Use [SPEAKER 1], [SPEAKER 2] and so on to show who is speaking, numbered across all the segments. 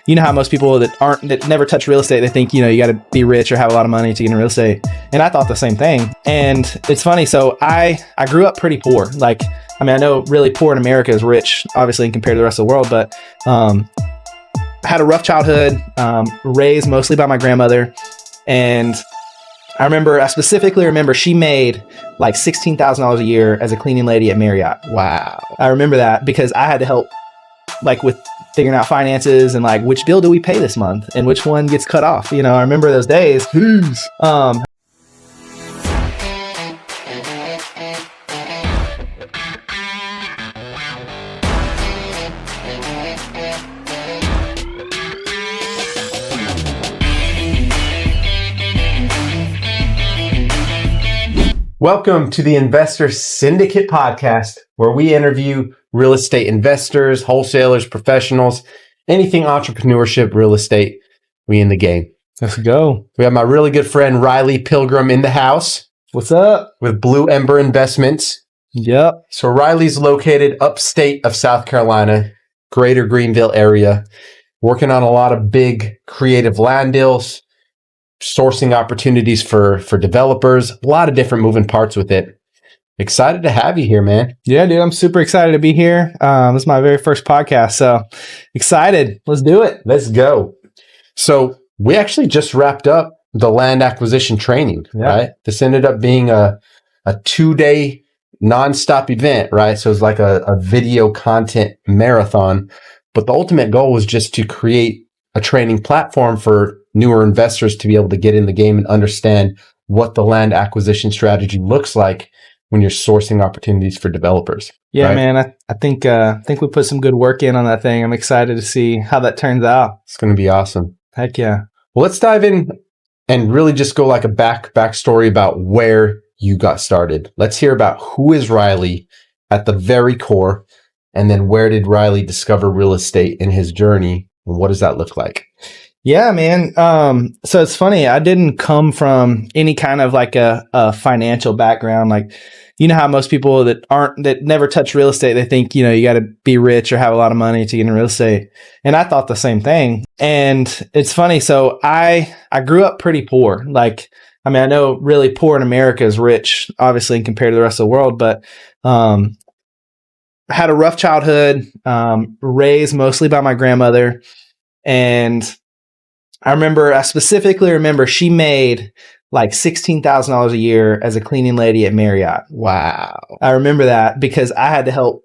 [SPEAKER 1] you know how most people that never touch real estate, they think, you got to be rich or have a lot of money to get in real estate. And I thought the same thing. And it's funny. So I grew up pretty poor. I know really poor in America is rich, obviously, compared to the rest of the world, but had a rough childhood, raised mostly by my grandmother. And I specifically remember she made like $16,000 a year as a cleaning lady at Marriott.
[SPEAKER 2] Wow.
[SPEAKER 1] I remember that because I had to help with figuring out finances and which bill do we pay this month and which one gets cut off. I remember those days.
[SPEAKER 2] Welcome to the Investor Syndicate Podcast, where we interview real estate investors, wholesalers, professionals, anything entrepreneurship, real estate. We in the game.
[SPEAKER 1] Let's go.
[SPEAKER 2] We have my really good friend Riley Pilgrim in the house.
[SPEAKER 1] What's up?
[SPEAKER 2] With Blue Ember Investments.
[SPEAKER 1] Yep.
[SPEAKER 2] So Riley's located upstate of South Carolina, greater Greenville area, working on a lot of big creative land deals, sourcing opportunities for developers, a lot of different moving parts with it. Excited to have you here, man.
[SPEAKER 1] Yeah, dude, I'm super excited to be here. This is my very first podcast, so excited. Let's do it.
[SPEAKER 2] Let's go. So we actually just wrapped up the land acquisition training, right? This ended up being a 2-day nonstop event, right? So it's like a video content marathon, but the ultimate goal was just to create a training platform for newer investors to be able to get in the game and understand what the land acquisition strategy looks like when you're sourcing opportunities for developers.
[SPEAKER 1] Yeah,
[SPEAKER 2] right?
[SPEAKER 1] man. I think we put some good work in on that thing. I'm excited to see how that turns out.
[SPEAKER 2] It's going to be awesome.
[SPEAKER 1] Heck yeah.
[SPEAKER 2] Well, let's dive in and really just go like a backstory about where you got started. Let's hear about who is Riley at the very core, and then where did Riley discover real estate in his journey, and what does that look like?
[SPEAKER 1] Yeah, man. So it's funny. I didn't come from any kind of a financial background. You know how most people that never touch real estate, they think, you got to be rich or have a lot of money to get in real estate. And I thought the same thing. And it's funny. So I grew up pretty poor. I know really poor in America is rich, obviously, compared to the rest of the world, but had a rough childhood, raised mostly by my grandmother. And I specifically remember she made like $16,000 a year as a cleaning lady at Marriott.
[SPEAKER 2] Wow.
[SPEAKER 1] I remember that because I had to help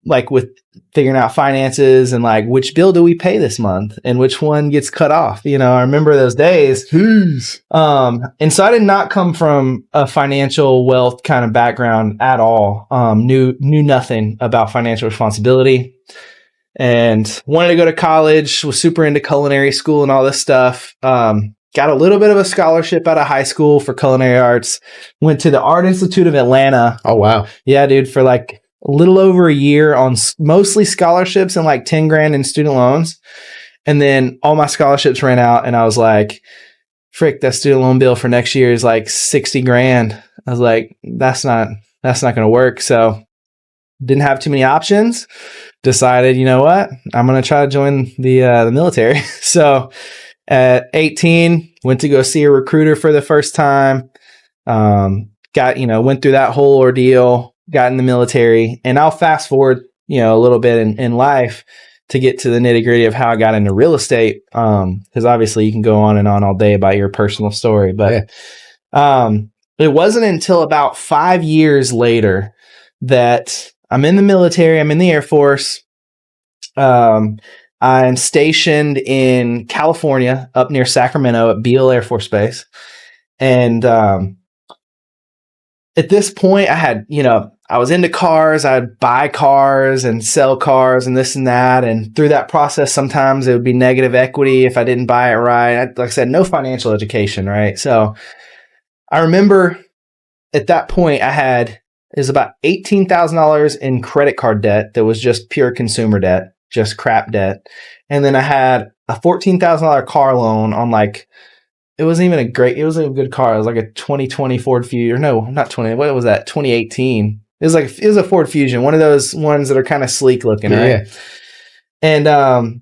[SPEAKER 1] with figuring out finances and which bill do we pay this month and which one gets cut off. I remember those days.
[SPEAKER 2] Jeez.
[SPEAKER 1] And so I did not come from a financial wealth kind of background at all. Knew nothing about financial responsibility. And wanted to go to college, was super into culinary school and all this stuff. Got a little bit of a scholarship out of high school for culinary arts. Went to the Art Institute of Atlanta.
[SPEAKER 2] Oh, wow.
[SPEAKER 1] Yeah, dude, for a little over a year on mostly scholarships and $10,000 in student loans. And then all my scholarships ran out and I was like, frick, that student loan bill for next year is $60,000. I was like, that's not going to work. So didn't have too many options. Decided, you know what? I'm going to try to join the military. So at 18, went to go see a recruiter for the first time. Went through that whole ordeal, got in the military. And I'll fast forward, a little bit in life to get to the nitty gritty of how I got into real estate. Because obviously you can go on and on all day about your personal story. But it wasn't until about 5 years later that I'm in the military. I'm in the Air Force. I'm stationed in California, up near Sacramento at Beale Air Force Base. And at this point, I had, I was into cars. I'd buy cars and sell cars and this and that. And through that process, sometimes it would be negative equity if I didn't buy it right. Like I said, no financial education, right? So I remember at that point, it was about $18,000 in credit card debt that was just pure consumer debt, just crap debt. And then I had a $14,000 car loan on it wasn't even it was a good car. It was a 2020 Ford Fusion. No, not 20. What was that? 2018. It was a Ford Fusion, one of those ones that are kind of sleek looking, right?
[SPEAKER 2] Yeah.
[SPEAKER 1] And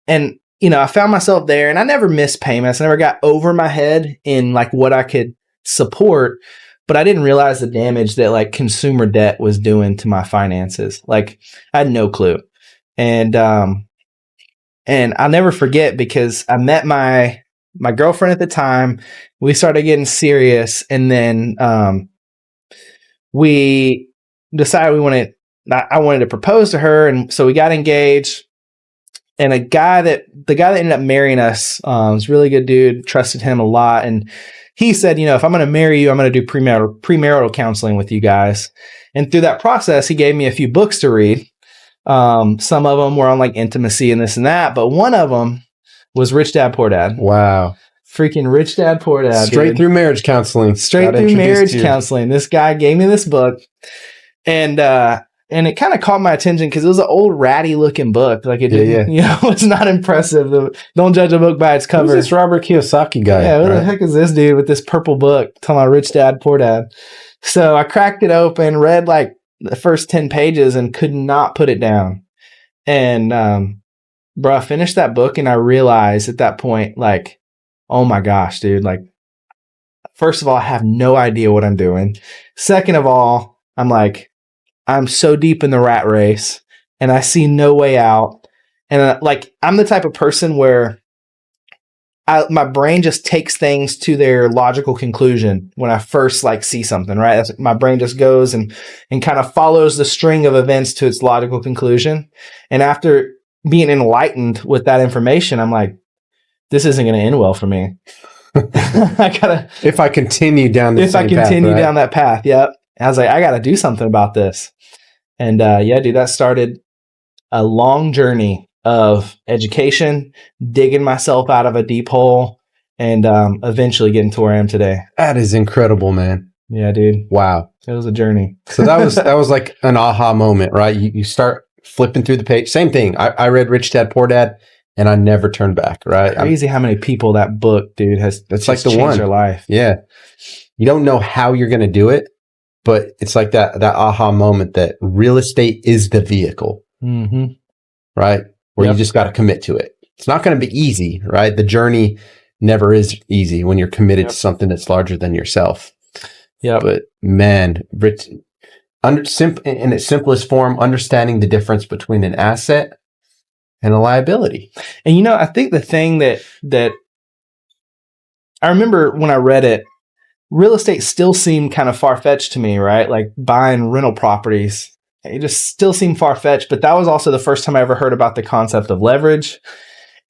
[SPEAKER 1] And, I found myself there, and I never missed payments. I never got over my head in like what I could support, but I didn't realize the damage that like consumer debt was doing to my finances. Like I had no clue. And I'll never forget, because I met my girlfriend at the time. We started getting serious, and then we decided I wanted to propose to her, and so we got engaged. And the guy that ended up marrying us was a really good dude, trusted him a lot. And he said, if I'm going to marry you, I'm going to do premarital counseling with you guys. And through that process, he gave me a few books to read. Some of them were on like intimacy and this and that, but one of them was Rich Dad, Poor Dad.
[SPEAKER 2] Wow.
[SPEAKER 1] Freaking Rich Dad, Poor Dad.
[SPEAKER 2] Straight through marriage counseling.
[SPEAKER 1] Counseling. This guy gave me this book, and it kind of caught my attention because it was an old ratty looking book. Like it didn't, it's not impressive. Don't judge a book by its cover.
[SPEAKER 2] Who's this Robert Kiyosaki guy?
[SPEAKER 1] Yeah, who the heck is this dude with this purple book talking about Rich Dad, Poor Dad? So I cracked it open, read like the first 10 pages and could not put it down. And, I finished that book and I realized at that point, like, oh my gosh, dude, like, first of all, I have no idea what I'm doing. Second of all, I'm so deep in the rat race and I see no way out. And I'm the type of person where my brain just takes things to their logical conclusion when I first see something, right? My brain just goes and kind of follows the string of events to its logical conclusion. And after being enlightened with that information, I'm like, this isn't going to end well for me.
[SPEAKER 2] If I continue down
[SPEAKER 1] that path. Yep. I was like, I got to do something about this. And dude, that started a long journey of education, digging myself out of a deep hole, and eventually getting to where I am today.
[SPEAKER 2] That is incredible, man.
[SPEAKER 1] Yeah, dude.
[SPEAKER 2] Wow.
[SPEAKER 1] It was a journey.
[SPEAKER 2] So that was like an aha moment, right? You start flipping through the page. Same thing. I read Rich Dad, Poor Dad, and I never turned back, right?
[SPEAKER 1] Crazy how many people that book, dude, has changed their life.
[SPEAKER 2] Yeah. You don't know how you're going to do it, but it's like that aha moment that real estate is the vehicle, right? Where you just got to commit to it. It's not going to be easy, right? The journey never is easy when you're committed to something that's larger than yourself.
[SPEAKER 1] Yeah.
[SPEAKER 2] But man, in its simplest form, understanding the difference between an asset and a liability.
[SPEAKER 1] And I think the thing that I remember when I read it, real estate still seemed kind of far-fetched to me, right? Like buying rental properties. It just still seemed far-fetched, but that was also the first time I ever heard about the concept of leverage.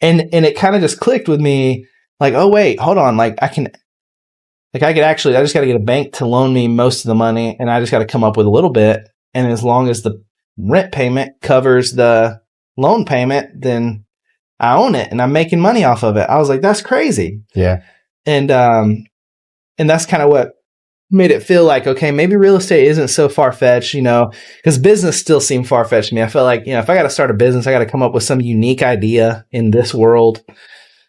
[SPEAKER 1] And it kind of just clicked with me, like, oh wait, hold on. I just got to get a bank to loan me most of the money, and I just got to come up with a little bit. And as long as the rent payment covers the loan payment, then I own it and I'm making money off of it. I was like, that's crazy.
[SPEAKER 2] Yeah.
[SPEAKER 1] And that's kind of what made it feel like, okay, maybe real estate isn't so far-fetched, because business still seemed far-fetched to me. I felt like, if I got to start a business, I got to come up with some unique idea in this world.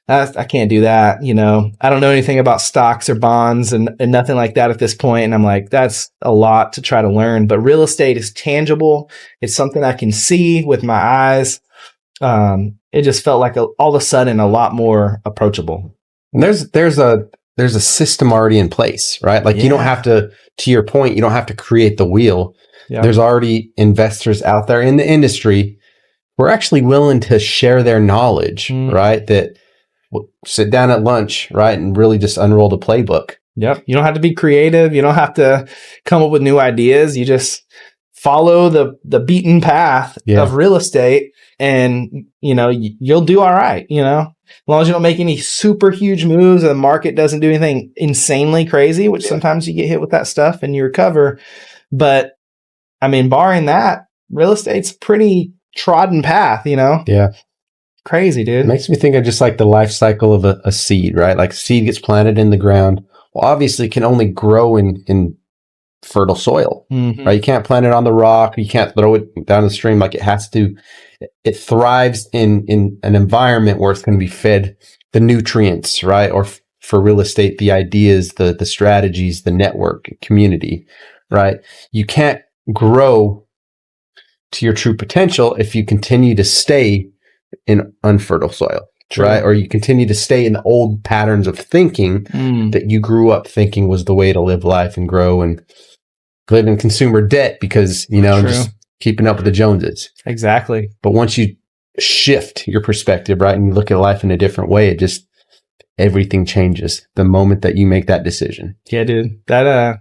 [SPEAKER 1] I can't do that. I don't know anything about stocks or bonds and nothing like that at this point. And I'm like, that's a lot to try to learn, but real estate is tangible. It's something I can see with my eyes. It just felt like all of a sudden a lot more approachable.
[SPEAKER 2] And there's a system already in place, right? You don't have to your point, you don't have to create the wheel. Yeah. There's already investors out there in the industry who are actually willing to share their knowledge, right? That will sit down at lunch, right? And really just unroll the playbook.
[SPEAKER 1] Yep. You don't have to be creative. You don't have to come up with new ideas. You just follow the beaten path of real estate and, you'll do all right, As long as you don't make any super huge moves and the market doesn't do anything insanely crazy, which sometimes you get hit with that stuff and you recover. But barring that, real estate's a pretty trodden path,
[SPEAKER 2] Yeah.
[SPEAKER 1] Crazy, dude.
[SPEAKER 2] It makes me think of just like the life cycle of a seed, right? Like a seed gets planted in the ground. Well, obviously it can only grow in fertile soil, right? You can't plant it on the rock. You can't throw it down the stream. Like it thrives in an environment where it's going to be fed the nutrients, right? Or for real estate, the ideas, the strategies, the network, community, right? You can't grow to your true potential if you continue to stay in unfertile soil.
[SPEAKER 1] True.
[SPEAKER 2] Right? Or you continue to stay in the old patterns of thinking that you grew up thinking was the way to live life and grow and live in consumer debt because, just keeping up with the Joneses.
[SPEAKER 1] Exactly.
[SPEAKER 2] But once you shift your perspective, right, and you look at life in a different way, everything changes the moment that you make that decision.
[SPEAKER 1] Yeah, dude. That